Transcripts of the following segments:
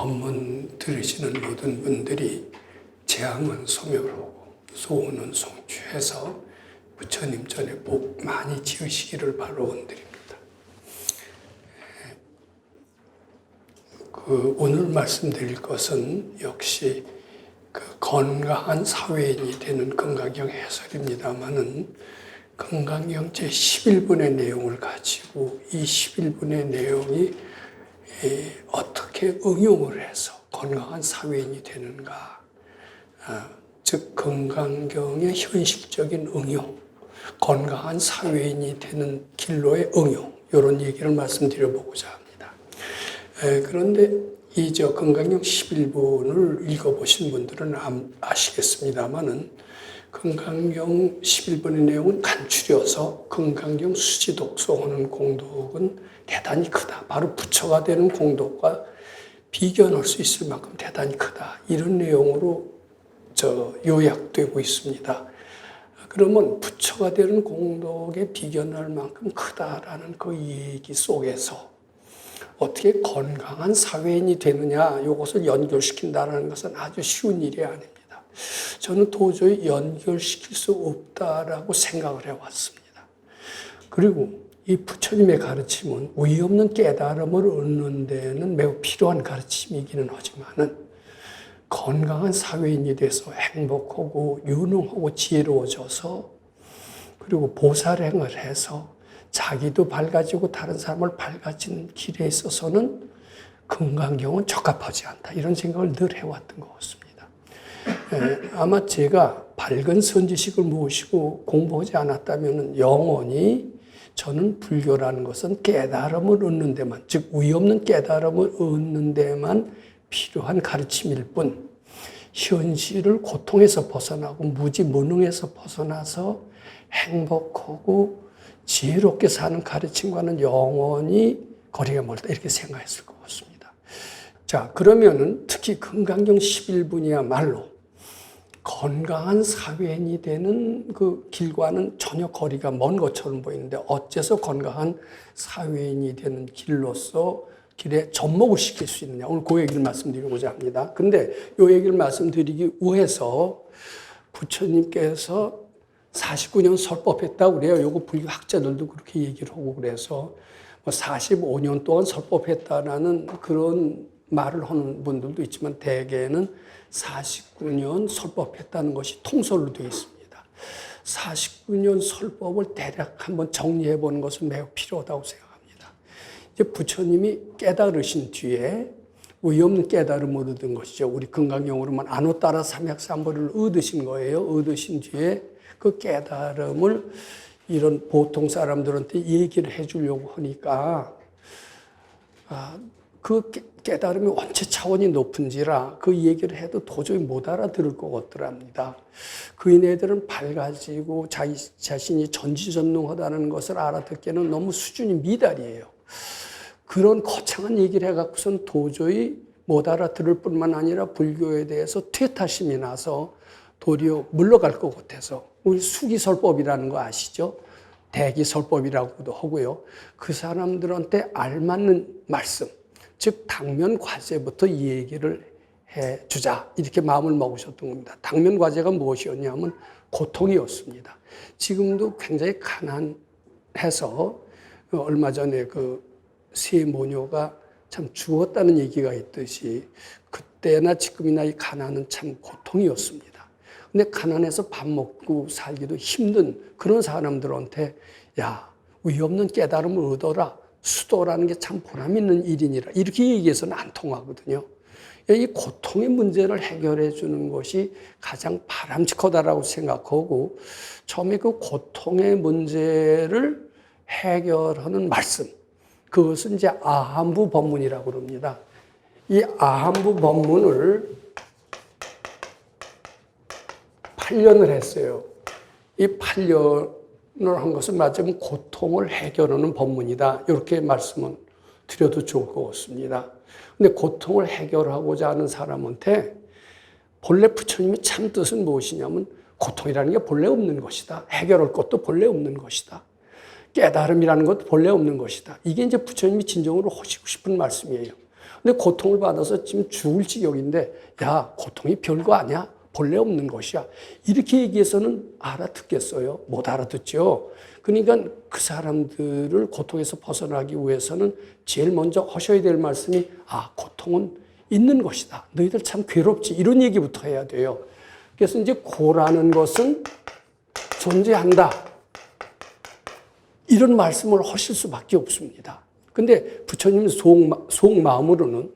법문 들으시는 모든 분들이 재앙은 소멸하고 소원은 성취해서 부처님 전에 복 많이 지으시기를 바로 원드립니다. 오늘 말씀드릴 것은 역시 건강한 사회인이 되는 건강경 해설입니다마는 건강경 제11분의 내용을 가지고 이 11분의 내용이 어떻게 응용을 해서 건강한 사회인이 되는가, 즉 건강경의 현실적인 응용, 건강한 사회인이 되는 길로의 응용, 이런 얘기를 말씀드려보고자 합니다. 그런데 이 건강경 11분을 읽어보신 분들은 아시겠습니다만은 건강경 11분의 내용은 간추려서 건강경 수지독송하는 공덕은 대단히 크다. 바로 부처가 되는 공덕과 비견할 수 있을 만큼 대단히 크다. 이런 내용으로 요약되고 있습니다. 그러면 부처가 되는 공덕에 비견할 만큼 크다라는 그 얘기 속에서 어떻게 건강한 사회인이 되느냐, 이것을 연결시킨다는 것은 아주 쉬운 일이 아닙니다. 저는 도저히 연결시킬 수 없다라고 생각을 해왔습니다. 그리고 이 부처님의 가르침은 의 없는 깨달음을 얻는 데는 매우 필요한 가르침이기는 하지만은 건강한 사회인이 돼서 행복하고 유능하고 지혜로워져서 그리고 보살행을 해서 자기도 밝아지고 다른 사람을 밝아지는 길에 있어서는 건강경은 적합하지 않다. 이런 생각을 늘 해왔던 것 같습니다. 아마 제가 밝은 선지식을 모시고 공부하지 않았다면 영원히 저는 불교라는 것은 깨달음을 얻는 데만, 즉 의 없는 깨달음을 얻는 데만 필요한 가르침일 뿐 현실을 고통에서 벗어나고 무지무능에서 벗어나서 행복하고 지혜롭게 사는 가르침과는 영원히 거리가 멀다 이렇게 생각했을 것 같습니다. 자, 그러면은 특히 건강경 11분이야말로 건강한 사회인이 되는 그 길과는 전혀 거리가 먼 것처럼 보이는데 어째서 건강한 사회인이 되는 길로서 길에 접목을 시킬 수 있느냐. 오늘 그 얘기를 말씀드리고자 합니다. 근데 이 얘기를 말씀드리기 위해서 부처님께서 49년 설법했다고 그래요. 요거 불교 학자들도 그렇게 얘기를 하고 그래서 45년 동안 설법했다라는 그런 말을 하는 분들도 있지만 대개는 49년 설법했다는 것이 통설로 되어 있습니다. 49년 설법을 대략 한번 정리해 보는 것은 매우 필요하다고 생각합니다. 이제 부처님이 깨달으신 뒤에 의 없는 깨달음을 얻은 것이죠. 우리 건강경으로만 안오따라 삼약삼보를 얻으신 거예요. 얻으신 뒤에 그 깨달음을 이런 보통 사람들한테 얘기를 해 주려고 하니까 그 깨달음이 원체 차원이 높은지라 그 얘기를 해도 도저히 못 알아들을 것 같더랍니다. 그인애들은 밝아지고 자신이 전지전능하다는 것을 알아듣기에는 너무 수준이 미달이에요. 그런 거창한 얘기를 해갖고선 도저히 못 알아들을 뿐만 아니라 불교에 대해서 퇴타심이 나서 도리어 물러갈 것 같아서 우리 수기설법이라는 거 아시죠? 대기설법이라고도 하고요. 그 사람들한테 알맞는 말씀, 즉 당면 과제부터 이 얘기를 해주자 이렇게 마음을 먹으셨던 겁니다. 당면 과제가 무엇이었냐면 고통이었습니다. 지금도 굉장히 가난해서 얼마 전에 세 모녀가 참 죽었다는 얘기가 있듯이 그때나 지금이나 이 가난은 참 고통이었습니다. 근데 가난해서 밥 먹고 살기도 힘든 그런 사람들한테 야, 의 없는 깨달음을 얻어라. 수도라는 게 참 보람 있는 일이니라. 이렇게 얘기해서는 안 통하거든요. 이 고통의 문제를 해결해 주는 것이 가장 바람직하다라고 생각하고 처음에 그 고통의 문제를 해결하는 말씀. 그것은 이제 아함부 법문이라고 그럽니다. 이 아함부 법문을 8년을 했어요. 이 8년을 한 것은 맞으면 고통을 해결하는 법문이다. 이렇게 말씀은 드려도 좋을 것 같습니다. 근데 고통을 해결하고자 하는 사람한테 본래 부처님의 참 뜻은 무엇이냐면 고통이라는 게 본래 없는 것이다. 해결할 것도 본래 없는 것이다. 깨달음이라는 것도 본래 없는 것이다. 이게 이제 부처님이 진정으로 하시고 싶은 말씀이에요. 근데 고통을 받아서 지금 죽을 지경인데, 야, 고통이 별거 아니야. 본래 없는 것이야. 이렇게 얘기해서는 알아듣겠어요? 못 알아듣죠. 그러니까 그 사람들을 고통에서 벗어나기 위해서는 제일 먼저 하셔야 될 말씀이, 아, 고통은 있는 것이다. 너희들 참 괴롭지. 이런 얘기부터 해야 돼요. 그래서 이제 고라는 것은 존재한다. 이런 말씀을 하실 수밖에 없습니다. 근데 부처님 속마음으로는,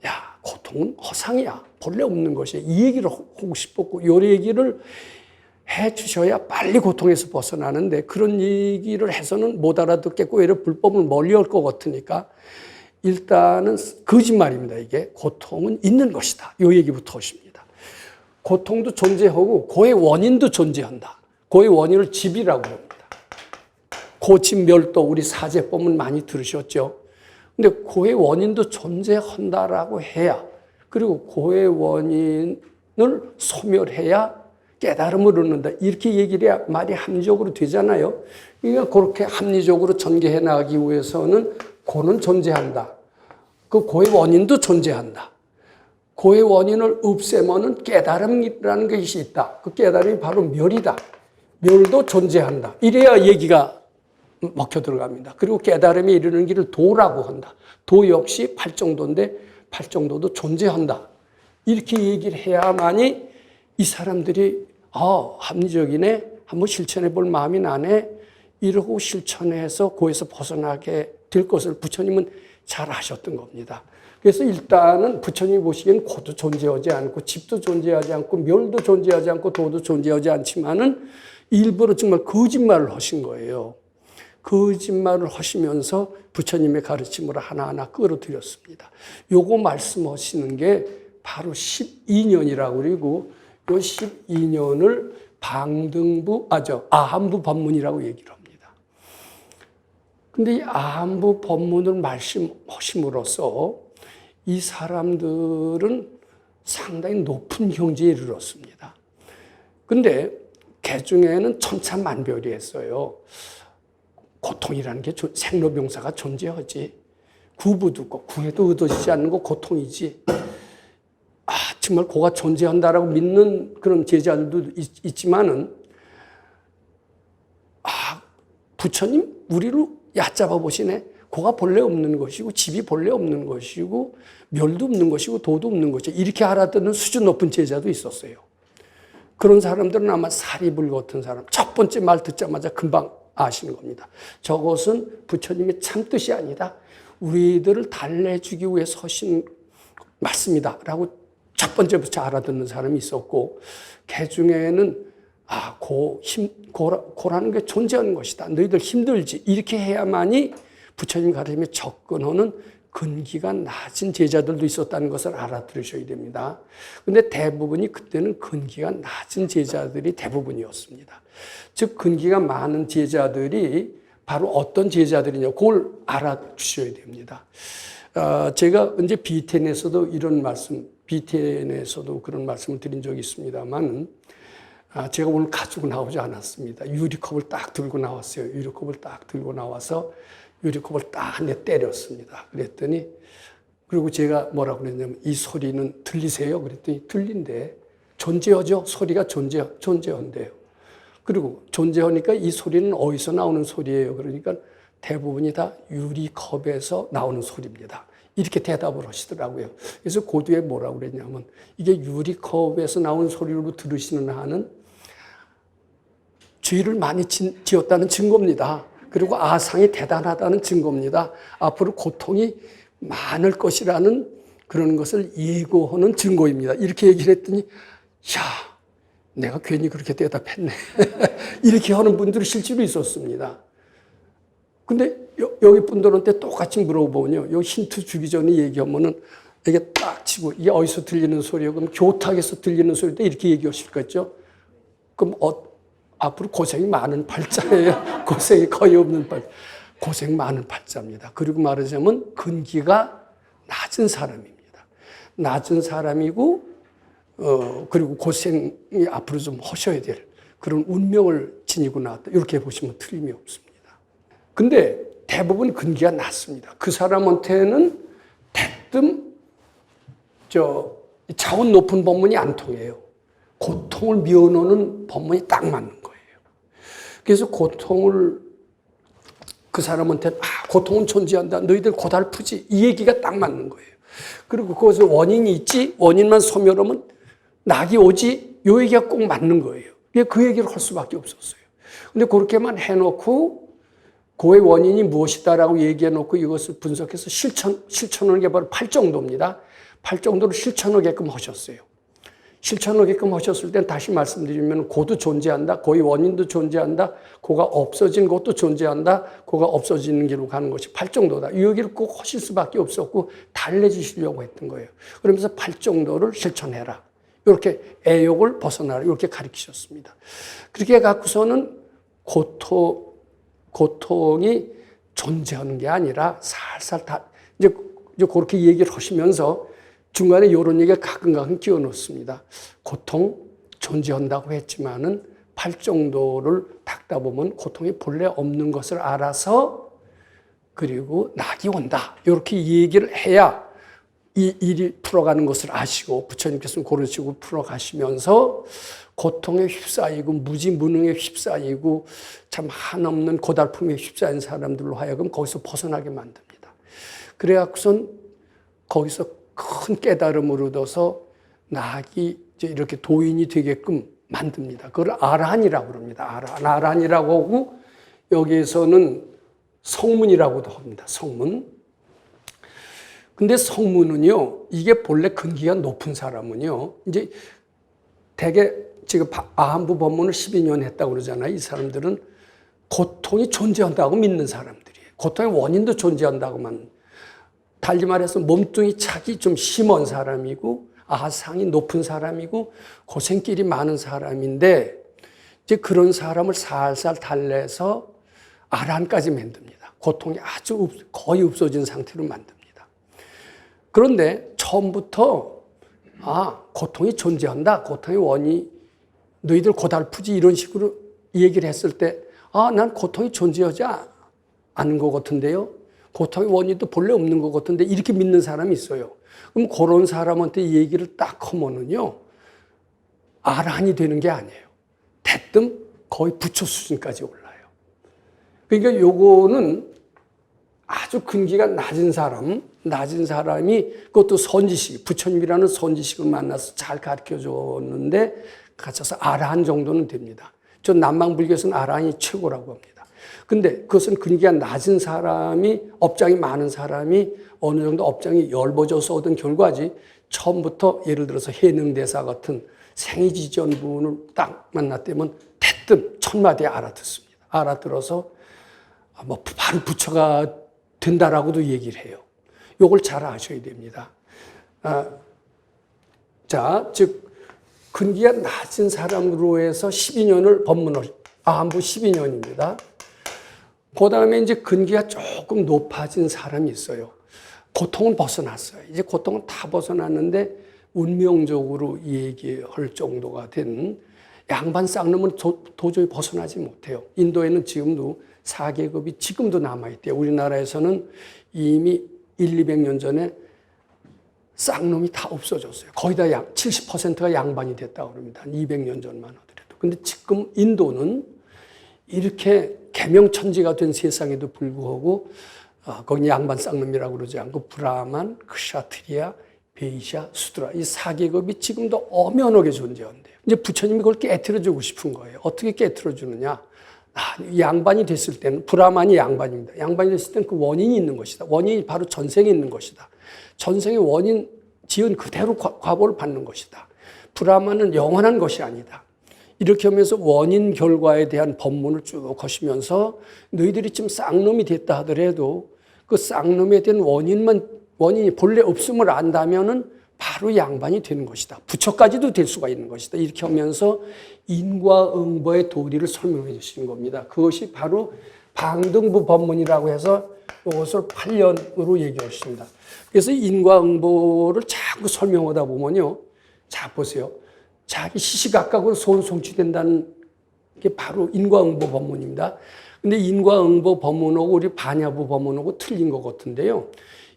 야, 고통은 허상이야. 본래 없는 것이야. 이 얘기를 하고 싶었고, 이 얘기를 해 주셔야 빨리 고통에서 벗어나는데, 그런 얘기를 해서는 못 알아듣겠고, 오히려 불법을 멀리 할 것 같으니까, 일단은 거짓말입니다. 이게 고통은 있는 것이다. 이 얘기부터 하십니다. 고통도 존재하고 고의 원인도 존재한다. 고의 원인을 집이라고 합니다. 고집 멸도 우리 사제법은 많이 들으셨죠. 근데 고의 원인도 존재한다라고 해야, 그리고 고의 원인을 소멸해야 깨달음을 얻는다. 이렇게 얘기를 해야 말이 합리적으로 되잖아요. 그러니까 그렇게 합리적으로 전개해 나가기 위해서는 고는 존재한다. 그 고의 원인도 존재한다. 고의 원인을 없애면은 깨달음이라는 것이 있다. 그 깨달음이 바로 멸이다. 멸도 존재한다. 이래야 얘기가 먹혀 들어갑니다. 그리고 깨달음에 이르는 길을 도라고 한다. 도 역시 팔정도인데 팔정도도 존재한다. 이렇게 얘기를 해야만이 이 사람들이 합리적이네. 한번 실천해 볼 마음이 나네. 이러고 실천해서 고에서 벗어나게 될 것을 부처님은 잘 하셨던 겁니다. 그래서 일단은 부처님이 보시기엔 고도 존재하지 않고 집도 존재하지 않고 멸도 존재하지 않고 도도 존재하지 않지만은 일부러 정말 거짓말을 하신 거예요. 거짓말을 하시면서 부처님의 가르침을 하나하나 끌어들였습니다. 요거 말씀하시는 게 바로 12년이라고 그리고 요 12년을 아함부 법문이라고 얘기를 합니다. 근데 이 아함부 법문을 말씀하심으로써 이 사람들은 상당히 높은 경지에 이르렀습니다. 근데 개 중에는 천차만별이었어요. 고통이라는 게 생로병사가 존재하지. 구부도 없고 구해도 얻어지지 않는 거 고통이지. 정말 고가 존재한다라고 믿는 그런 제자들도 있지만은 부처님 우리를 얕잡아 보시네. 고가 본래 없는 것이고 집이 본래 없는 것이고 멸도 없는 것이고 도도 없는 것이고 이렇게 알아듣는 수준 높은 제자도 있었어요. 그런 사람들은 아마 사리불 같은 사람, 첫 번째 말 듣자마자 금방 아시는 겁니다. 저것은 부처님의 참 뜻이 아니다. 우리들을 달래주기 위해서 하신 말씀이다 라고 첫 번째부터 알아듣는 사람이 있었고, 개 중에는 고라는 게 존재하는 것이다. 너희들 힘들지. 이렇게 해야만이 부처님 가르침에 접근하는 근기가 낮은 제자들도 있었다는 것을 알아들으셔야 됩니다. 근데 대부분이 그때는 근기가 낮은 제자들이 대부분이었습니다. 즉 근기가 많은 제자들이 바로 어떤 제자들이냐, 그걸 알아주셔야 됩니다. 제가 언제 비텐에서도 비텐에서도 그런 말씀을 드린 적이 있습니다만, 제가 오늘 가지고 나오지 않았습니다. 유리컵을 딱 들고 나왔어요. 유리컵을 딱 들고 나와서 유리컵을 딱 한 대 때렸습니다. 그랬더니, 그리고 제가 뭐라고 그랬냐면, 이 소리는 들리세요? 그랬더니 들린대. 존재하죠? 소리가 존재한대요. 그리고 존재하니까 이 소리는 어디서 나오는 소리예요? 그러니까 대부분이 다 유리컵에서 나오는 소리입니다. 이렇게 대답을 하시더라고요. 그래서 고두에 뭐라고 그랬냐면, 이게 유리컵에서 나오는 소리로 들으시는 한은 죄를 많이 지었다는 증거입니다. 그리고 아상이 대단하다는 증거입니다. 앞으로 고통이 많을 것이라는 그런 것을 예고하는 증거입니다. 이렇게 얘기를 했더니, 내가 괜히 그렇게 대답했네. 이렇게 하는 분들이 실제로 있었습니다. 근데 여기 분들한테 똑같이 물어보면요. 여기 힌트 주기 전에 얘기하면은 이게 딱 치고 이게 어디서 들리는 소리예요? 그럼 교탁에서 들리는 소리인데 이렇게 얘기하실 거죠? 그럼 앞으로 고생이 많은 팔자예요. 고생이 거의 없는 팔자. 고생 많은 팔자입니다. 그리고 말하자면 근기가 낮은 사람입니다. 낮은 사람이고 그리고 고생이 앞으로 좀 하셔야 될 그런 운명을 지니고 나왔다. 이렇게 보시면 틀림이 없습니다. 근데 대부분 근기가 낮습니다. 그 사람한테는 대뜸 차원 높은 법문이 안 통해요. 고통을 미워놓는 법문이 딱 맞는 거예요. 그래서 고통을 그 사람한테 고통은 존재한다. 너희들 고달프지. 이 얘기가 딱 맞는 거예요. 그리고 그것을 원인이 있지. 원인만 소멸하면 낙이 오지. 이 얘기가 꼭 맞는 거예요. 그 얘기를 할 수밖에 없었어요. 근데 그렇게만 해놓고 그의 원인이 무엇이다라고 얘기해놓고 이것을 분석해서 실천하는 게 바로 팔정도입니다. 팔정도를 실천하게끔 하셨어요. 실천하게끔 하셨을 땐 다시 말씀드리면 고도 존재한다. 고의 원인도 존재한다. 고가 없어진 것도 존재한다. 고가 없어지는 길로 가는 것이 팔정도다. 이 얘기를 꼭 하실 수밖에 없었고 달래주시려고 했던 거예요. 그러면서 팔정도를 실천해라. 이렇게 애욕을 벗어나라. 이렇게 가르치셨습니다. 그렇게 갖고서는 고통이 존재하는 게 아니라 살살 이제 그렇게 얘기를 하시면서 중간에 이런 얘기를 가끔 끼워 넣습니다. 고통 존재한다고 했지만은 팔정도를 닦다 보면 고통이 본래 없는 것을 알아서 그리고 낙이 온다. 이렇게 얘기를 해야 이 일이 풀어가는 것을 아시고 부처님께서는 그런 식으로 풀어가시면서 고통에 휩싸이고 무지무능에 휩싸이고 참 한없는 고달픔에 휩싸인 사람들로 하여금 거기서 벗어나게 만듭니다. 그래갖고선 거기서 큰 깨달음을 얻어서 낙이 이제 이렇게 도인이 되게끔 만듭니다. 그걸 아라한이라고 합니다. 아라한이라고 하고 여기에서는 성문이라고도 합니다. 성문. 근데 성문은요, 이게 본래 근기가 높은 사람은요, 이제 대개 지금 아한부 법문을 12년 했다고 그러잖아요. 이 사람들은 고통이 존재한다고 믿는 사람들이에요. 고통의 원인도 존재한다고만. 달리 말해서 몸뚱이 착이 좀 심한 사람이고 아상이 높은 사람이고 고생길이 많은 사람인데 이제 그런 사람을 살살 달래서 아라한까지 만듭니다. 고통이 아주 거의 없어진 상태로 만듭니다. 그런데 처음부터 고통이 존재한다. 고통의 원인이 너희들 고달프지 이런 식으로 얘기를 했을 때 난 고통이 존재하지 않은 것 같은데요. 고통의 원인도 본래 없는 것 같은데 이렇게 믿는 사람이 있어요. 그럼 그런 사람한테 이 얘기를 딱 하면은요. 아라한이 되는 게 아니에요. 대뜸 거의 부처 수준까지 올라요. 그러니까 요거는 아주 근기가 낮은 사람이 그것도 선지식, 부처님이라는 선지식을 만나서 잘 가르쳐 줬는데 갇혀서 아라한 정도는 됩니다. 저 남방불교에서는 아라한이 최고라고 합니다. 근데 그것은 근기가 낮은 사람이, 업장이 많은 사람이 어느 정도 업장이 열버져서 얻은 결과지 처음부터 예를 들어서 해능대사 같은 생이지전분을 딱 만났다면 대뜸 첫마디에 알아듣습니다. 알아들어서 바로 부처가 된다라고도 얘기를 해요. 요걸 잘 아셔야 됩니다. 즉 근기가 낮은 사람으로 해서 12년을 법문을 아한부 12년입니다. 그 다음에 이제 근기가 조금 높아진 사람이 있어요. 고통은 벗어났어요. 이제 고통은 다 벗어났는데 운명적으로 얘기할 정도가 된 양반 쌍놈은 도저히 벗어나지 못해요. 인도에는 지금도 4계급이 지금도 남아있대요. 우리나라에서는 이미 200년 전에 쌍놈이 다 없어졌어요. 거의 다 70%가 양반이 됐다고 합니다. 200년 전만 하더라도. 근데 지금 인도는 이렇게 계명천지가 된 세상에도 불구하고 거기 양반 쌍놈이라고 그러지 않고 브라만, 크샤트리아, 베이샤, 수드라 이 4계급이 지금도 엄연하게 존재한대요. 이제 부처님이 그걸 깨트려주고 싶은 거예요. 어떻게 깨트려주느냐. 양반이 됐을 때는 브라만이 양반입니다. 양반이 됐을 때는 그 원인이 있는 것이다. 원인이 바로 전생에 있는 것이다. 전생의 원인 지은 그대로 과보를 받는 것이다. 브라만은 영원한 것이 아니다. 이렇게 하면서 원인 결과에 대한 법문을 쭉 하시면서 너희들이 지금 쌍놈이 됐다 하더라도 그 쌍놈에 대한 원인이 본래 없음을 안다면은 바로 양반이 되는 것이다. 부처까지도 될 수가 있는 것이다. 이렇게 하면서 인과응보의 도리를 설명해 주시는 겁니다. 그것이 바로 방등부 법문이라고 해서 이것을 8년으로 얘기하십니다. 그래서 인과응보를 자꾸 설명하다 보면요. 자, 보세요. 자기 시시각각으로 소원성취된다는 게 바로 인과응보 법문입니다. 근데 인과응보 법문하고 우리 반야부 법문하고 틀린 것 같은데요.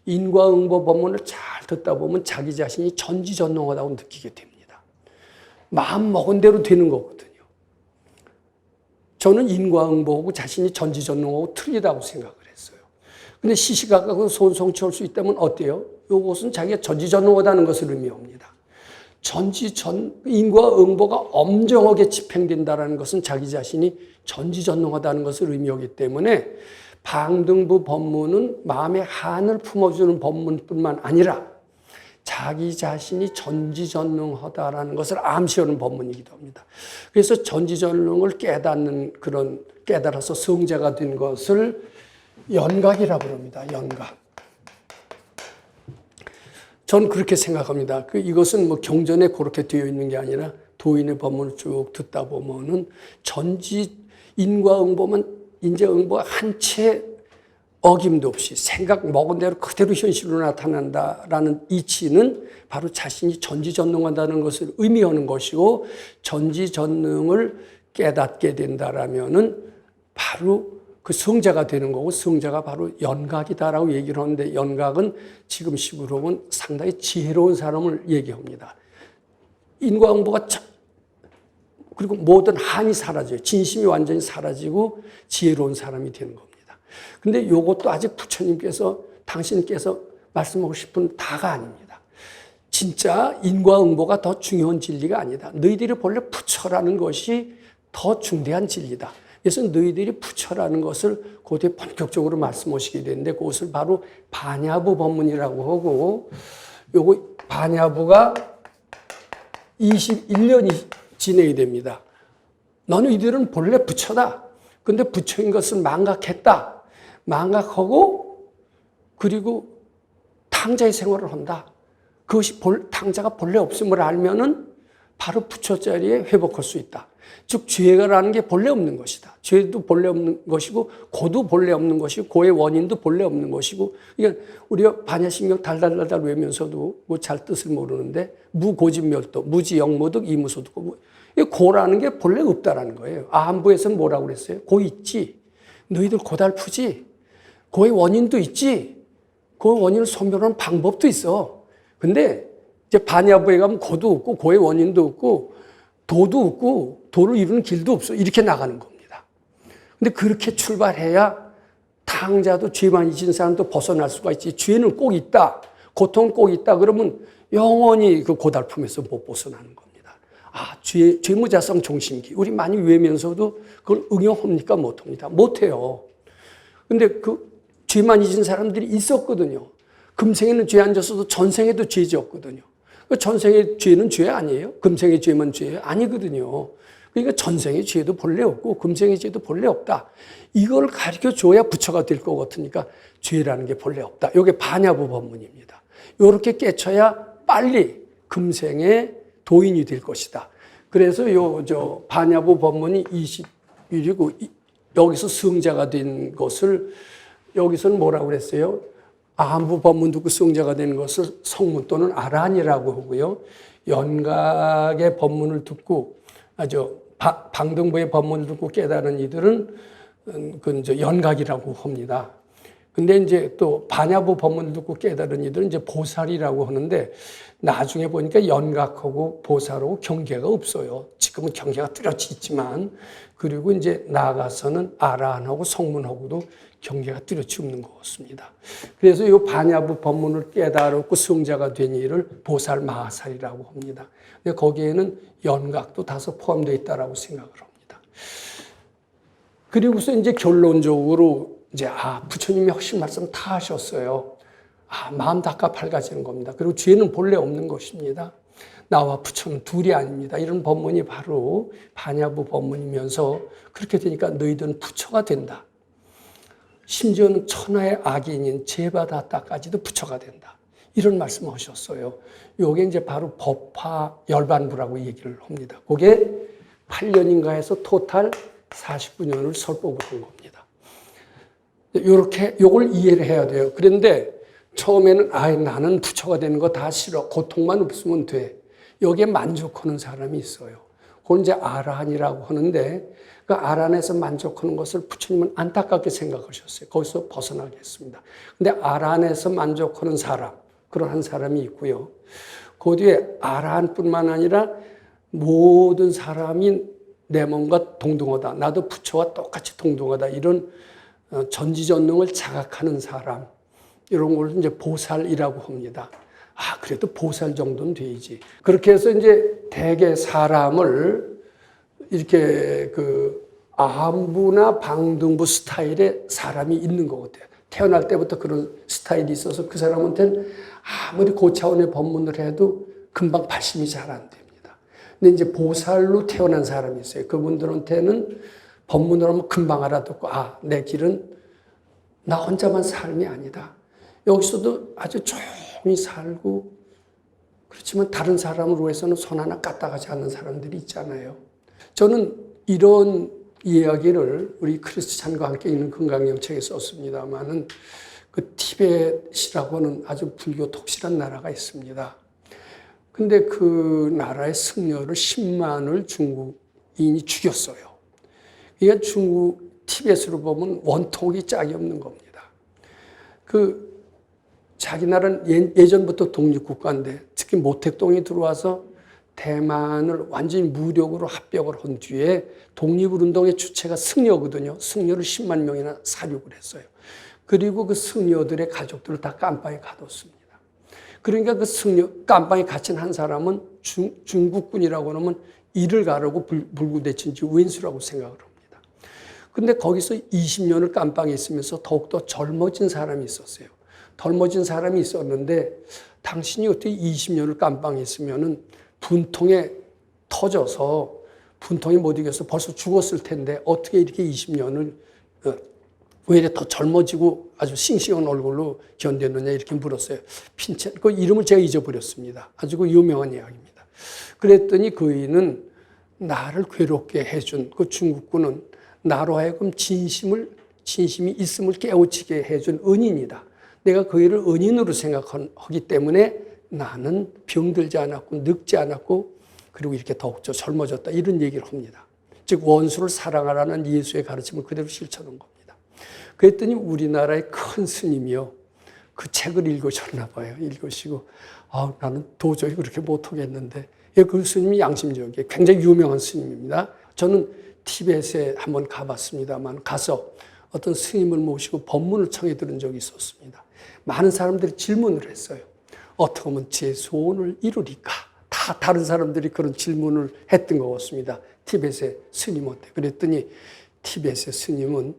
인과응보 법문을 잘 듣다 보면 자기 자신이 전지전능하다고 느끼게 됩니다. 마음 먹은 대로 되는 거거든요. 저는 인과응보하고 자신이 전지전능하고 틀리다고 생각을 했어요. 근데 시시각각은 손성취할 수 있다면 어때요? 이것은 자기가 전지전능하다는 것을 의미합니다. 인과응보가 엄정하게 집행된다는 것은 자기 자신이 전지전능하다는 것을 의미하기 때문에 방등부 법문은 마음의 한을 품어주는 법문뿐만 아니라 자기 자신이 전지전능하다라는 것을 암시하는 법문이기도 합니다. 그래서 전지전능을 깨달아서 성자가 된 것을 연각이라고 합니다. 연각. 저는 그렇게 생각합니다. 이것은 뭐 경전에 그렇게 되어 있는 게 아니라 도인의 법문을 쭉 듣다 보면은 인과응보만 인재응보가 한 채 어김도 없이 생각 먹은 대로 그대로 현실로 나타난다라는 이치는 바로 자신이 전지전능하다는 것을 의미하는 것이고, 전지전능을 깨닫게 된다라면은 바로 그 성자가 되는 거고, 성자가 바로 연각이다라고 얘기를 하는데, 연각은 지금 식으로 보면 상당히 지혜로운 사람을 얘기합니다. 인과응보가 그리고 모든 한이 사라져요. 진심이 완전히 사라지고 지혜로운 사람이 되는 겁니다. 근데 이것도 아직 부처님께서 당신께서 말씀하고 싶은 다가 아닙니다. 진짜 인과응보가 더 중요한 진리가 아니다. 너희들이 본래 부처라는 것이 더 중대한 진리다. 그래서 너희들이 부처라는 것을 그때 본격적으로 말씀하시게 되는데, 그것을 바로 반야부 법문이라고 하고, 요거 반야부가 21년이 진행이 됩니다. 너희들은 본래 부처다. 근데 부처인 것을 망각했다. 망각하고 그리고 탕자의 생활을 한다. 그것이 탕자가 본래 없음을 알면은 바로 부처 자리에 회복할 수 있다. 즉 죄가라는 게 본래 없는 것이다. 죄도 본래 없는 것이고 고도 본래 없는 것이고 고의 원인도 본래 없는 것이고, 그러니까 우리가 반야심경 달달달달 외면서도 뭐 잘 뜻을 모르는데 무고진멸도, 무지영무득, 이무소득, 고라는 게 본래 없다라는 거예요. 아한부에서는 뭐라고 그랬어요? 고 있지. 너희들 고달프지. 고의 원인도 있지. 그 원인을 소멸하는 방법도 있어. 근데 이제 반야부에 가면 고도 없고 고의 원인도 없고 도도 없고 도를 이루는 길도 없어. 이렇게 나가는 겁니다. 근데 그렇게 출발해야 탕자도 죄 많이 진 사람도 벗어날 수가 있지. 죄는 꼭 있다. 고통은 꼭 있다. 그러면 영원히 그 고달픔에서 못 벗어나는 겁니다. 죄무자성 종심기. 우리 많이 외면서도 그걸 응용합니까? 못합니다. 못해요. 근데 죄 많이 진 사람들이 있었거든요. 금생에는 죄 안 졌어도 전생에도 죄 지었거든요. 전생의 죄는 죄 아니에요? 금생의 죄만 죄예요? 아니거든요. 그러니까 전생의 죄도 본래 없고 금생의 죄도 본래 없다. 이걸 가르쳐줘야 부처가 될 것 같으니까 죄라는 게 본래 없다. 이게 반야부 법문입니다. 이렇게 깨쳐야 빨리 금생의 도인이 될 것이다. 그래서 반야부 법문이 21이고 여기서 성자가 된 것을 여기서는 뭐라고 그랬어요? 아한부 법문 듣고 성자가 되는 것을 성문 또는 아란이라고 하고요. 연각의 법문을 듣고 방등부의 법문을 듣고 깨달은 이들은 이제 연각이라고 합니다. 근데 이제 또 반야부 법문을 듣고 깨달은 이들은 이제 보살이라고 하는데, 나중에 보니까 연각하고 보살하고 경계가 없어요. 지금은 경계가 뚜렷이 있지만, 그리고 이제 나아가서는 아라한하고 성문하고도 경계가 뚜렷이 없는 것 같습니다. 그래서 이 반야부 법문을 깨달았고 성자가 된 이를 보살 마하살이라고 합니다. 근데 거기에는 연각도 다소 포함되어 있다라고 생각을 합니다. 그리고서 이제 결론적으로 이제 부처님이 하신 말씀 다 하셨어요. 마음 닦아 밝아지는 겁니다. 그리고 죄는 본래 없는 것입니다. 나와 부처는 둘이 아닙니다. 이런 법문이 바로 반야부 법문이면서, 그렇게 되니까 너희들은 부처가 된다. 심지어는 천하의 악인인 제바다타까지도 부처가 된다. 이런 말씀을 하셨어요. 이게 이제 바로 법화 열반부라고 얘기를 합니다. 그게 8년인가 해서 토탈 49년을 설법을 한 겁니다. 요걸 이해를 해야 돼요. 그런데 처음에는 나는 부처가 되는 거 다 싫어. 고통만 없으면 돼. 여기에 만족하는 사람이 있어요. 그건 이제 아란이라고 하는데 그 아란에서 만족하는 것을 부처님은 안타깝게 생각하셨어요. 거기서 벗어나게 했습니다. 근데 아란에서 만족하는 사람, 그런 한 사람이 있고요. 그 뒤에 아란뿐만 아니라 모든 사람이 내 몸과 동등하다. 나도 부처와 똑같이 동등하다. 이런 전지전능을 자각하는 사람, 이런 걸 이제 보살이라고 합니다. 아, 그래도 보살 정도는 되지. 그렇게 해서 이제 대개 사람을 이렇게 그 아함부나 방등부 스타일의 사람이 있는 것 같아요. 태어날 때부터 그런 스타일이 있어서 그 사람한테는 아무리 고차원의 법문을 해도 금방 발심이 잘 안 됩니다. 근데 이제 보살로 태어난 사람이 있어요. 그분들한테는 법문을 하면 금방 알아듣고, 아, 내 길은 나 혼자만 삶이 아니다. 여기서도 아주 조용히 살고, 그렇지만 다른 사람을 위해서는 손 하나 까딱하지 않는 사람들이 있잖아요. 저는 이런 이야기를 우리 크리스찬과 함께 있는 건강정책에 썼습니다만은 그 티벳이라고 하는 아주 불교 독실한 나라가 있습니다. 근데 그 나라의 승려를 10만을 중국인이 죽였어요. 이게 중국 티벳으로 보면 원통이 짝이 없는 겁니다. 그 자기 나라는 예전부터 독립국가인데 특히 모택동이 들어와서 대만을 완전히 무력으로 합병을 한 뒤에 독립운동의 주체가 승려거든요. 승려를 10만 명이나 사륙을 했어요. 그리고 그 승려들의 가족들을 다 깜빵에 가뒀습니다. 그러니까 그 승려, 깜빵에 갇힌 한 사람은 중국군이라고 하면 이를 가르고 불구대친지 왼수라고 생각을 합니다. 근데 거기서 20년을 깜빵에 있으면서 더욱더 젊어진 사람이 있었어요. 젊어진 사람이 있었는데 당신이 어떻게 20년을 깜빵에 있으면은 분통에 터져서 분통이 못 이겨서 벌써 죽었을 텐데 어떻게 이렇게 20년을 왜 이렇게 더 젊어지고 아주 싱싱한 얼굴로 견뎠느냐 이렇게 물었어요. 핀체, 그 이름을 제가 잊어버렸습니다. 아주 그 유명한 이야기입니다. 그랬더니 그이는 나를 괴롭게 해준 그 중국군은 나로 하여금 진심이 있음을 깨우치게 해준 은인이다. 내가 그이를 은인으로 생각하기 때문에 나는 병들지 않았고 늙지 않았고 그리고 이렇게 더욱더 젊어졌다. 이런 얘기를 합니다. 즉 원수를 사랑하라는 예수의 가르침을 그대로 실천한 겁니다. 그랬더니 우리나라의 큰 스님이요. 그 책을 읽으셨나 봐요. 읽으시고 나는 도저히 그렇게 못하겠는데 그 스님이 양심적이에요. 굉장히 유명한 스님입니다. 저는 티벳에 한번 가봤습니다만 가서 어떤 스님을 모시고 법문을 청해 들은 적이 있었습니다. 많은 사람들이 질문을 했어요. 어떻게 하면 제 소원을 이루리까? 다 다른 사람들이 그런 질문을 했던 것 같습니다. 티벳의 스님한테. 그랬더니 티벳의 스님은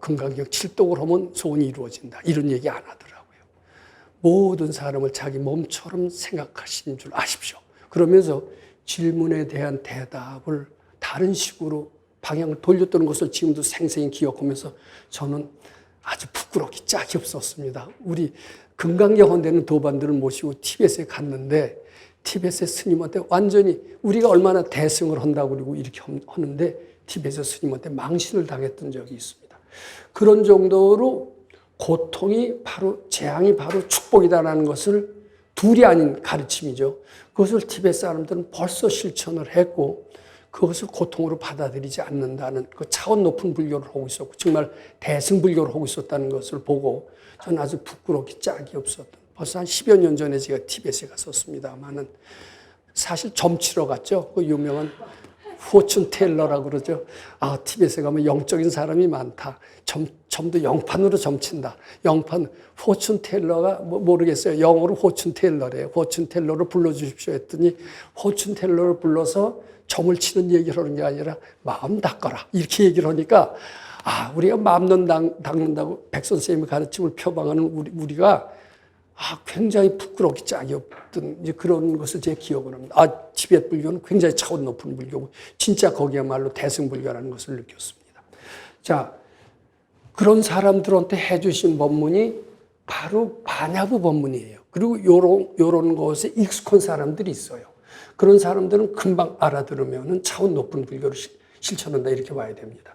금강경 7독을 하면 소원이 이루어진다. 이런 얘기 안 하더라고요. 모든 사람을 자기 몸처럼 생각하신 줄 아십시오. 그러면서 질문에 대한 대답을 다른 식으로 방향을 돌렸다는 것을 지금도 생생히 기억하면서 저는 아주 부끄럽기 짝이 없었습니다. 우리 금강경 헌데는 도반들을 모시고 티벳에 갔는데 티벳의 스님한테 완전히 우리가 얼마나 대승을 한다고 그러고 이렇게 하는데 티벳의 스님한테 망신을 당했던 적이 있습니다. 그런 정도로 고통이 바로 재앙이 바로 축복이다라는 것을 둘이 아닌 가르침이죠. 그것을 티벳 사람들은 벌써 실천을 했고 그것을 고통으로 받아들이지 않는다는 그 차원 높은 불교를 하고 있었고 정말 대승불교를 하고 있었다는 것을 보고 저는 아주 부끄럽기 짝이 없었던 벌써 한 10여 년 전에 제가 티벳에 갔었습니다만은 사실 점치러 갔죠. 그 유명한 포춘 텔러라고 그러죠. 티벳에 가면 영적인 사람이 많다. 점도 영판으로 점친다. 영판, 포춘 텔러가 모르겠어요. 영어로 포춘 텔러래요. 포춘 텔러를 불러주십시오 했더니 포춘 텔러를 불러서 점을 치는 얘기를 하는 게 아니라 마음 닦아라. 이렇게 얘기를 하니까 우리가 마음 닦는다고 백 선생님의 가르침을 표방하는 우리가 굉장히 부끄럽기 짝이 없던 이제 그런 것을 제 기억을 합니다. 티벳 불교는 굉장히 차원 높은 불교고 진짜 거기야말로 대승불교라는 것을 느꼈습니다. 자, 그런 사람들한테 해주신 법문이 바로 반야부 법문이에요. 그리고 요런 것에 익숙한 사람들이 있어요. 그런 사람들은 금방 알아들으면 차원 높은 불교를 실천한다 이렇게 봐야 됩니다.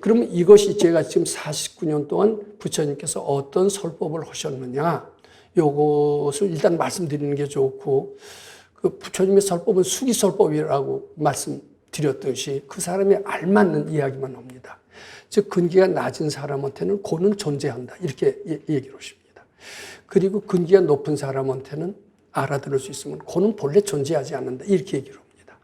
그러면 이것이 제가 지금 49년 동안 부처님께서 어떤 설법을 하셨느냐 요것을 일단 말씀드리는 게 좋고 그 부처님의 설법은 수기설법이라고 말씀드렸듯이 그 사람이 알맞는 이야기만 합니다. 즉 근기가 낮은 사람한테는 고는 존재한다 이렇게 얘기를 하십니다. 그리고 근기가 높은 사람한테는 알아들을 수 있으면 고는 본래 존재하지 않는다 이렇게 얘기를 합니다.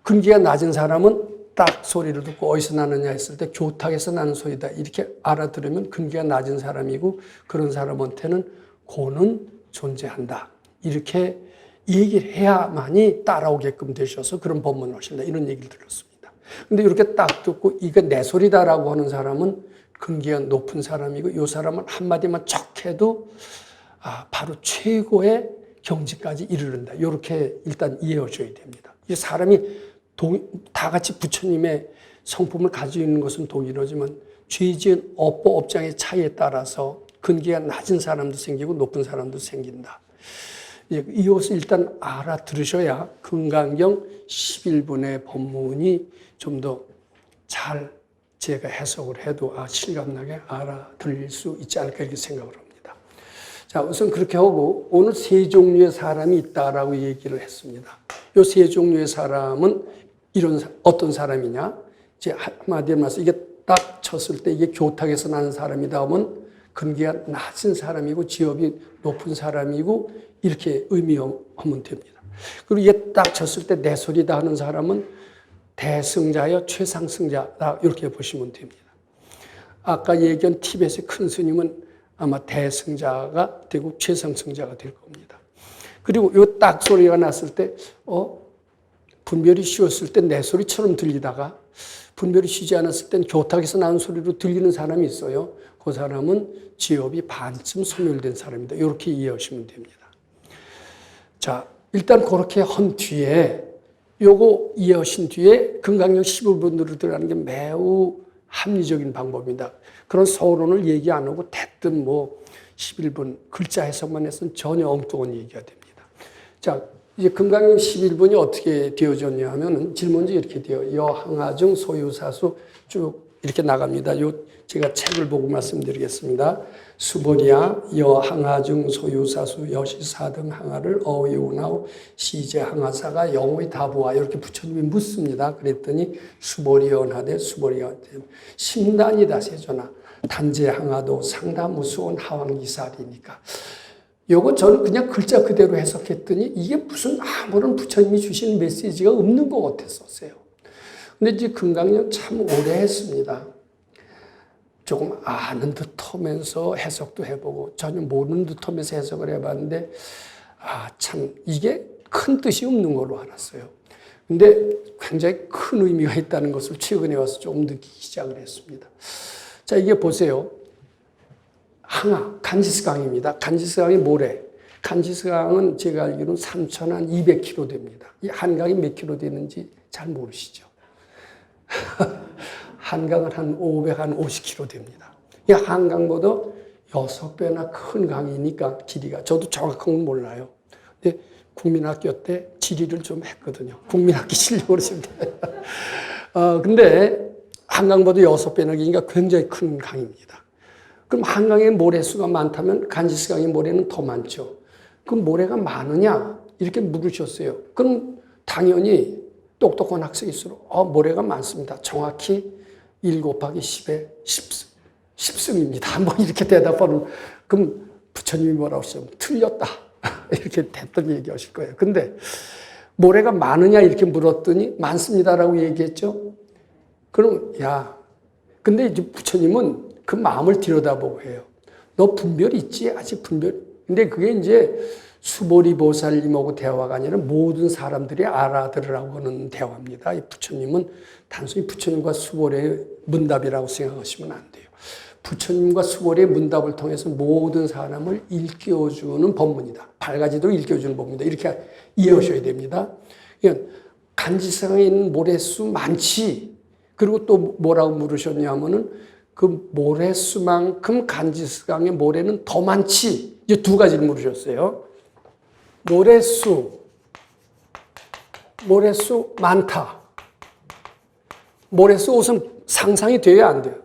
근기가 낮은 사람은 딱 소리를 듣고 어디서 나느냐 했을 때 교탁에서 나는 소리다 이렇게 알아들으면 근기가 낮은 사람이고 그런 사람한테는 고는 존재한다 이렇게 얘기를 해야만이 따라오게끔 되셔서 그런 법문을 하신다 이런 얘기를 들었습니다. 근데 이렇게 딱 듣고 이거 내 소리다라고 하는 사람은 근기가 높은 사람이고 이 사람은 한마디만 척 해도 바로 최고의 경지까지 이르른다 이렇게 일단 이해하셔야 됩니다. 이 사람이 다 같이 부처님의 성품을 가지고 있는 것은 동일하지만 죄 지은 업보 업장의 차이에 따라서 근기가 낮은 사람도 생기고 높은 사람도 생긴다. 이것을 일단 알아들으셔야 금강경 11분의 법문이 좀 더 잘 제가 해석을 해도 실감나게 알아들릴 수 있지 않을까 이렇게 생각을 합니다. 자, 우선 그렇게 하고 오늘 세 종류의 사람이 있다라고 얘기를 했습니다. 이 세 종류의 사람은 어떤 사람이냐? 이제 한마디로 말해서 이게 딱 쳤을 때 이게 교탁에서 나는 사람이다 하면 근기가 낮은 사람이고 지업이 높은 사람이고 이렇게 의미하면 됩니다. 그리고 이게 딱 쳤을 때 내 소리다 하는 사람은 대승자여 최상승자다 이렇게 보시면 됩니다. 아까 얘기한 티벳의 큰 스님은 아마 대승자가 되고 최상승자가 될 겁니다. 그리고 이 딱 소리가 났을 때 분별이 쉬었을 때 내 소리처럼 들리다가 분별이 쉬지 않았을 땐 교탁에서 나는 소리로 들리는 사람이 있어요. 그 사람은 지업이 반쯤 소멸된 사람이다. 이렇게 이해하시면 됩니다. 자, 일단 그렇게 한 뒤에 요거 이해하신 뒤에 금강경 15분으로 들어가는 게 매우 합리적인 방법입니다. 그런 서론을 얘기 안 하고 대뜸 11분 글자 해석만 해서는 전혀 엉뚱한 얘기가 됩니다. 자, 이제 금강경 11분이 어떻게 되어졌냐 하면은 질문지 이렇게 돼요. 여항하중 소유사수 쭉 이렇게 나갑니다. 제가 책을 보고 말씀드리겠습니다. 수보리야 여항하중 소유사수 여시사등 항하를 어이오나오 시제항하사가 영의 다보아 이렇게 부처님이 묻습니다. 그랬더니 수보리언하되 수보리언하되 심단이다 세존아 단제항하도 상다무수온 하왕기살이니까 요거 저는 그냥 글자 그대로 해석했더니 이게 무슨 아무런 부처님이 주신 메시지가 없는 것 같았었어요. 근데 이제 금강경 참 오래 했습니다. 조금 아는 듯 하면서 해석도 해보고 전혀 모르는 듯 하면서 해석을 해봤는데 참 이게 큰 뜻이 없는 걸로 알았어요. 근데 굉장히 큰 의미가 있다는 것을 최근에 와서 조금 느끼기 시작을 했습니다. 자, 이게 보세요. 항하, 간지스강입니다. 간지스강이 모래. 간지스강은 제가 알기로는 3,200km 됩니다. 이 한강이 몇 킬로 되는지 잘 모르시죠? 한강은 한 50km 됩니다. 이 한강보다 6배나 큰 강이니까 길이가 저도 정확한 건 몰라요. 근데 국민학교 때 지리를 좀 했거든요. 국민학교 실력으로 그러시면 돼요. 근데 한강보다 6배나 기니까 굉장히 큰 강입니다. 그럼 한강에 모래수가 많다면 간지스강의 모래는 더 많죠. 그럼 모래가 많으냐? 이렇게 물으셨어요. 그럼 당연히 똑똑한 학생일수록 모래가 많습니다. 정확히 1 곱하기 10에 10승입니다. 뭐 이렇게 대답하는 그럼 부처님이 뭐라고 하시면 틀렸다. 이렇게 됐던 얘기하실 거예요. 근데 모래가 많으냐 이렇게 물었더니 많습니다라고 얘기했죠. 그럼 근데 이제 부처님은 그 마음을 들여다보고 해요. 너 분별이 있지? 아직 분별. 근데 그게 이제 수보리 보살님하고 대화가 아니라 모든 사람들이 알아들으라고 하는 대화입니다. 이 부처님은 단순히 부처님과 수보리의 문답이라고 생각하시면 안 돼요. 부처님과 수보리의 문답을 통해서 모든 사람을 일깨워주는 법문이다. 밝아지도록 일깨워주는 법문이다. 이렇게 이해하셔야 됩니다. 그러니까 간지상에 있는 모래수 많지. 그리고 또 뭐라고 물으셨냐면은 그 모래수만큼 간지스강의 모래는 더 많지. 이제 두 가지를 물으셨어요. 모래수 많다. 모래수 우선 상상이 돼야 안 돼요.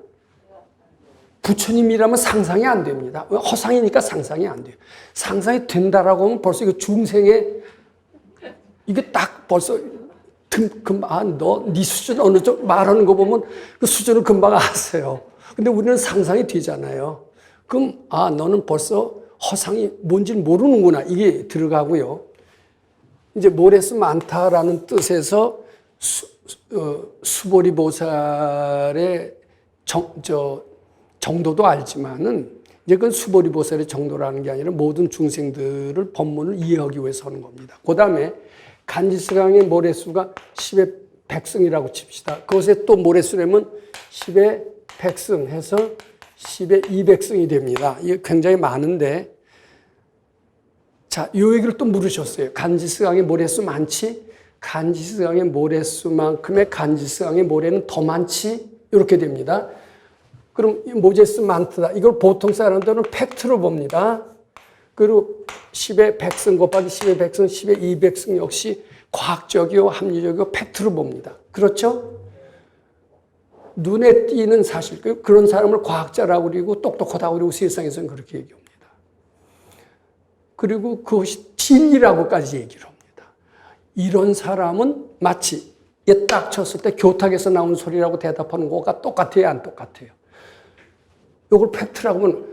부처님이라면 상상이 안 됩니다. 허상이니까 상상이 안 돼요. 상상이 된다라고 하면 벌써 이거 중생의 이게 딱 벌써 네 수준 어느 정도 말하는 거 보면 그 수준을 금방 아세요. 근데 우리는 상상이 되잖아요. 그럼 너는 벌써 허상이 뭔지는 모르는구나. 이게 들어가고요. 이제 모래수 많다라는 뜻에서 수보리 보살의 정도도 알지만은 이제 그건 수보리 보살의 정도라는 게 아니라 모든 중생들을 법문을 이해하기 위해서 하는 겁니다. 그 다음에 간지스강의 모래수가 10의 백승이라고 칩시다. 그것에 또 모래수라면 10의 백승 해서 10의 200승이 됩니다. 이게 굉장히 많은데, 자, 이 얘기를 또 물으셨어요. 간지스강의 모래수 많지? 간지스강의 모래수만큼의 간지스강의 모래는 더 많지? 이렇게 됩니다. 그럼 모제수 많다. 이걸 보통 사람들은 팩트로 봅니다. 그리고 10의 백승 곱하기 10의 백승, 10의 200승 역시 과학적이요, 합리적이요, 팩트로 봅니다. 그렇죠? 눈에 띄는 사실, 그런 사람을 과학자라고 그러고 똑똑하다고 그러고 세상에서는 그렇게 얘기합니다. 그리고 그것이 진리라고까지 얘기를 합니다. 이런 사람은 마치 얘 딱 쳤을 때 교탁에서 나온 소리라고 대답하는 거가 똑같아요, 안 똑같아요? 이걸 팩트라고 하면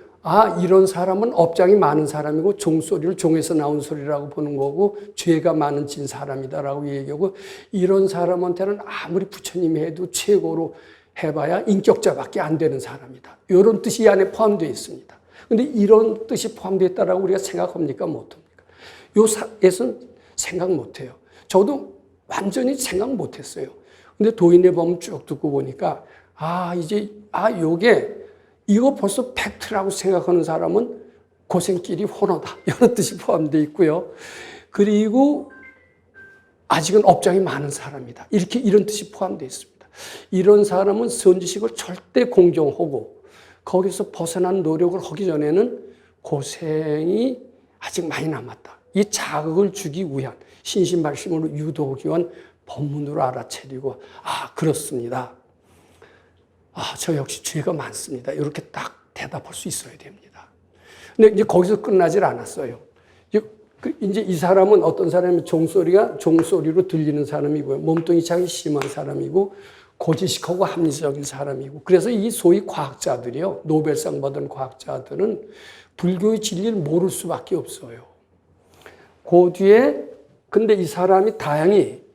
이런 사람은 업장이 많은 사람이고 종소리를 종에서 나온 소리라고 보는 거고 죄가 많은 진 사람이다라고 얘기하고 이런 사람한테는 아무리 부처님이 해도 최고로 해봐야 인격자밖에 안 되는 사람이다. 이런 뜻이 이 안에 포함되어 있습니다. 그런데 이런 뜻이 포함되어 있다라고 우리가 생각합니까? 못합니까? 요에서는 생각 못해요. 저도 완전히 생각 못했어요. 근데 도인의 법문 쭉 듣고 보니까 이거 벌써 팩트라고 생각하는 사람은 고생길이 혼어다. 이런 뜻이 포함되어 있고요. 그리고 아직은 업장이 많은 사람이다. 이런 뜻이 포함되어 있습니다. 이런 사람은 선지식을 절대 공경하고 거기서 벗어난 노력을 하기 전에는 고생이 아직 많이 남았다. 이 자극을 주기 위한 신신발심으로 유도하기 위한 법문으로 알아차리고 그렇습니다. 저 역시 죄가 많습니다. 이렇게 딱 대답할 수 있어야 됩니다. 근데 이제 거기서 끝나질 않았어요. 이제 이 사람은 어떤 사람이 종소리로 들리는 사람이고요. 몸뚱이 장이 심한 사람이고, 고지식하고 합리적인 사람이고. 그래서 이 소위 과학자들이요. 노벨상 받은 과학자들은 불교의 진리를 모를 수밖에 없어요. 그 뒤에, 근데 이 사람이 다양히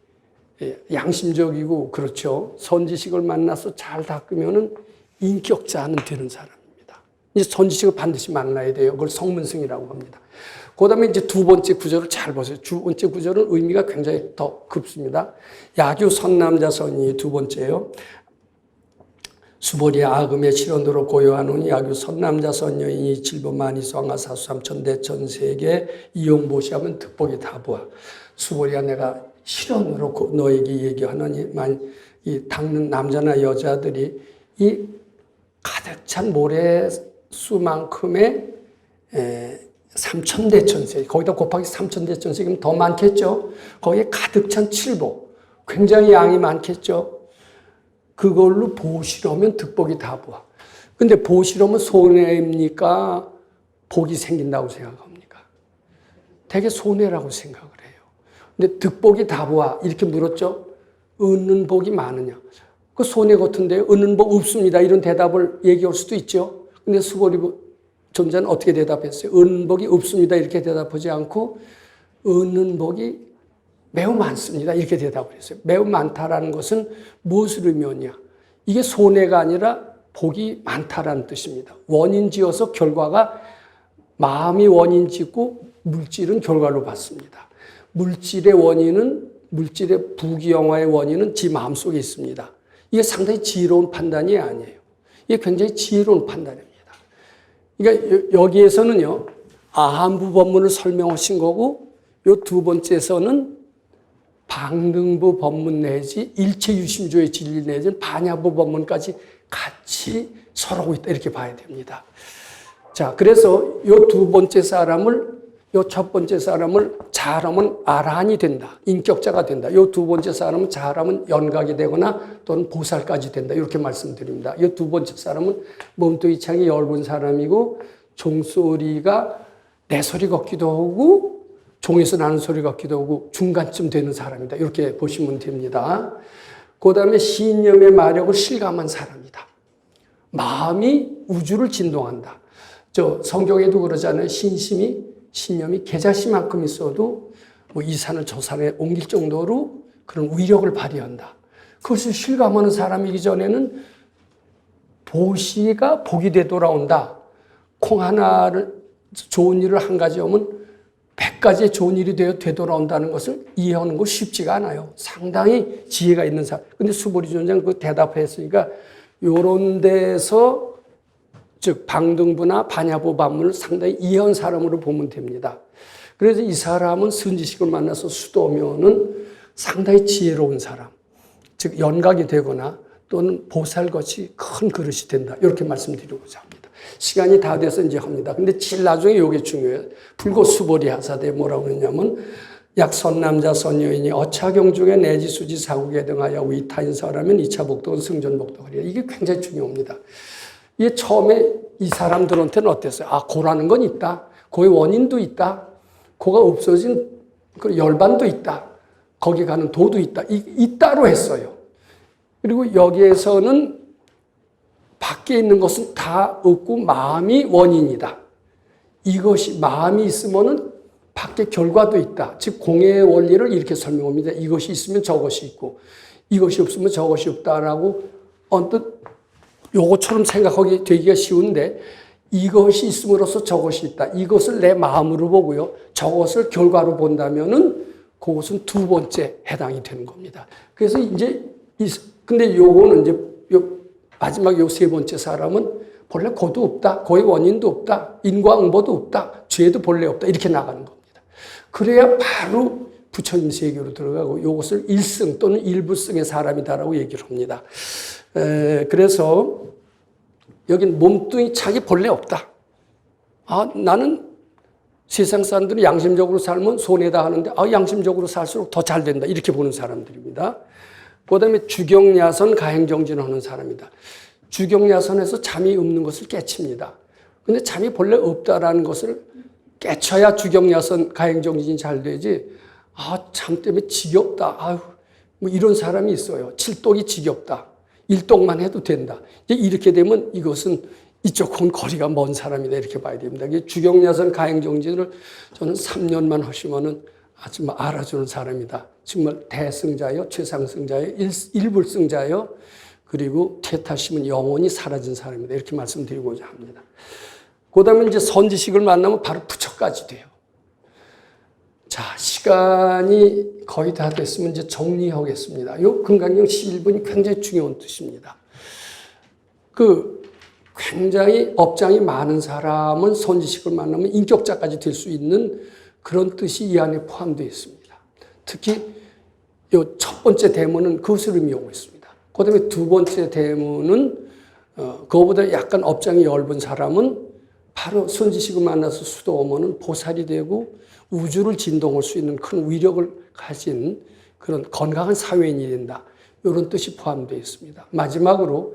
양심적이고 그렇죠. 선지식을 만나서 잘 닦으면은 인격자는 되는 사람입니다. 이제 선지식을 반드시 만나야 돼요. 그걸 성문승이라고 합니다. 그 다음에 이제 두 번째 구절을 잘 보세요. 두 번째 구절은 의미가 굉장히 더 깊습니다. 야규 선남자선이 두 번째요. 수보리 아금의 실언으로 고요하노니 야규 선남자선 여인이 질보만이 수왕하 사수삼천대천세계 이용보시하면 득복이 다부하. 수보리야 내가 실언으로 너에게 얘기하노니 이 닦는 남자나 여자들이 이 가득 찬 모래수만큼의 3천대천세 거기다 곱하기 3천대천세면 더 많겠죠. 거기에 가득 찬 칠보 굉장히 양이 많겠죠. 그걸로 보시려면 득복이 다부하. 근데 보시려면 손해입니까? 복이 생긴다고 생각합니까? 되게 손해라고 생각을 해요. 근데 득복이 다부하 이렇게 물었죠. 얻는 복이 많으냐? 그 손해 같은데 얻는 복 없습니다. 이런 대답을 얘기할 수도 있죠. 근데 수보리 존자는 어떻게 대답했어요? 얻는 복이 없습니다. 이렇게 대답하지 않고 얻는 복이 매우 많습니다. 이렇게 대답을 했어요. 매우 많다라는 것은 무엇을 의미하냐? 이게 손해가 아니라 복이 많다라는 뜻입니다. 원인지어서 결과가 마음이 원인짓고 물질은 결과로 받습니다. 물질의 부귀영화의 원인은 지 마음속에 있습니다. 이게 상당히 지혜로운 판단이 아니에요. 이게 굉장히 지혜로운 판단입니다. 그러니까 여기에서는요, 아한부 법문을 설명하신 거고, 요 두 번째에서는 방등부 법문 내지 일체유심조의 진리 내지 반야부 법문까지 같이 설하고 있다. 이렇게 봐야 됩니다. 자, 그래서 요 두 번째 사람을 요 첫 번째 사람을 잘하면 아라한이 된다. 인격자가 된다. 요 두 번째 사람은 잘하면 연각이 되거나 또는 보살까지 된다. 이렇게 말씀드립니다. 요 두 번째 사람은 몸뚱이 창이 얇은 사람이고 종소리가 내 소리 같기도 하고 종에서 나는 소리 같기도 하고 중간쯤 되는 사람이다. 이렇게 보시면 됩니다. 그 다음에 신념의 마력을 실감한 사람이다. 마음이 우주를 진동한다. 성경에도 그러잖아요. 신념이 계자씨만큼 있어도 뭐 이 산을 저 산에 옮길 정도로 그런 위력을 발휘한다. 그것을 실감하는 사람이기 전에는 보시가 복이 되돌아온다. 콩 하나를 좋은 일을 한 가지 하면 100가지의 좋은 일이 되돌아온다는 것을 이해하는 거 쉽지가 않아요. 상당히 지혜가 있는 사람. 근데 수보리 존장 그 대답했으니까 요런 데서 즉 방등부나 반야보 반문을 상당히 이해한 사람으로 보면 됩니다. 그래서 이 사람은 선지식을 만나서 수도면은 상당히 지혜로운 사람. 즉 연각이 되거나 또는 보살같이 큰 그릇이 된다. 이렇게 말씀드리고자 합니다. 시간이 다 돼서 이제 합니다. 근데 제일 나중에 이게 중요해요. 불고 수보리 하사대 뭐라고 했냐면 약 선남자 선여인이 어차경 중에 내지수지 사국에 등하여 위타인 사람은 2차 복덕은 승전 복덕하리라. 이게 굉장히 중요합니다. 이게 처음에 이 사람들한테는 어땠어요? 고라는 건 있다. 고의 원인도 있다. 고가 없어진 그 열반도 있다. 거기 가는 도도 있다. 있다로 했어요. 그리고 여기에서는 밖에 있는 것은 다 없고 마음이 원인이다. 이것이 마음이 있으면은 밖에 결과도 있다. 즉 공의 원리를 이렇게 설명합니다. 이것이 있으면 저것이 있고 이것이 없으면 저것이 없다라고 언뜻 요것처럼 생각하기 되기가 쉬운데 이것이 있음으로써 저것이 있다. 이것을 내 마음으로 보고요. 저것을 결과로 본다면은 그것은 두 번째 해당이 되는 겁니다. 그래서 이제 근데 요거는 이제 마지막 요 세 번째 사람은 본래 고도 없다. 고의 원인도 없다. 인과응보도 없다. 죄도 본래 없다. 이렇게 나가는 겁니다. 그래야 바로 부처님 세계로 들어가고 이것을 일승 또는 일부승의 사람이다라고 얘기를 합니다. 그래서 여긴 몸뚱이 자기 본래 없다. 나는 세상 사람들이 양심적으로 살면 손해다 하는데 양심적으로 살수록 더 잘 된다. 이렇게 보는 사람들입니다. 그 다음에 주경야선 가행정진을 하는 사람이다. 주경야선에서 잠이 없는 것을 깨칩니다. 근데 잠이 본래 없다라는 것을 깨쳐야 주경야선 가행정진이 잘 되지. 잠 때문에 지겹다. 뭐 이런 사람이 있어요. 칠독이 지겹다. 일독만 해도 된다. 이렇게 되면 이것은 이쪽은 거리가 먼 사람이다. 이렇게 봐야 됩니다. 주경야선 가행정진을 저는 3년만 하시면은 아주 알아주는 사람이다. 정말 대승자요, 최상승자요, 일불승자요, 그리고 퇴타심은 영원히 사라진 사람이다. 이렇게 말씀드리고자 합니다. 그 다음에 이제 선지식을 만나면 바로 부처까지 돼요. 자, 시간이 거의 다 됐으면 이제 정리하겠습니다. 요 금강경 11분이 굉장히 중요한 뜻입니다. 굉장히 업장이 많은 사람은 선지식을 만나면 인격자까지 될 수 있는 그런 뜻이 이 안에 포함되어 있습니다. 특히 요 첫 번째 대문은 그것을 의미하고 있습니다. 그 다음에 두 번째 대문은 그거보다 약간 업장이 얇은 사람은 바로 선지식을 만나서 수도오면은 보살이 되고 우주를 진동할 수 있는 큰 위력을 가진 그런 건강한 사회인이 된다. 이런 뜻이 포함되어 있습니다. 마지막으로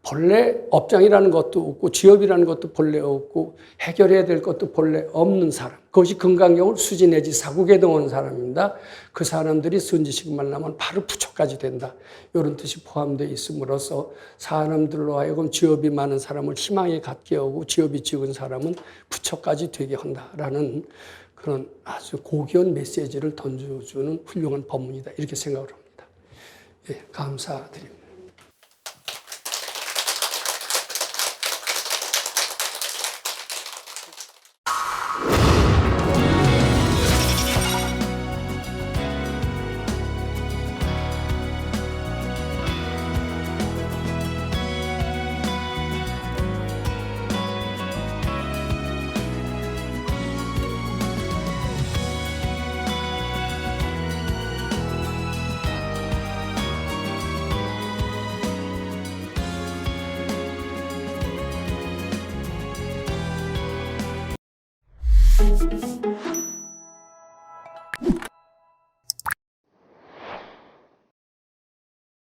본래 업장이라는 것도 없고 지업이라는 것도 본래 없고 해결해야 될 것도 본래 없는 사람. 그것이 금강경을 수지 내지 사국에 등하는 사람입니다. 그 사람들이 선지식을 만나면 바로 부처까지 된다. 이런 뜻이 포함되어 있음으로써 사람들로 하여금 지업이 많은 사람을 희망에 갖게 하고 지업이 적은 사람은 부처까지 되게 한다라는 그런 아주 고귀한 메시지를 던져주는 훌륭한 법문이다. 이렇게 생각을 합니다. 감사드립니다.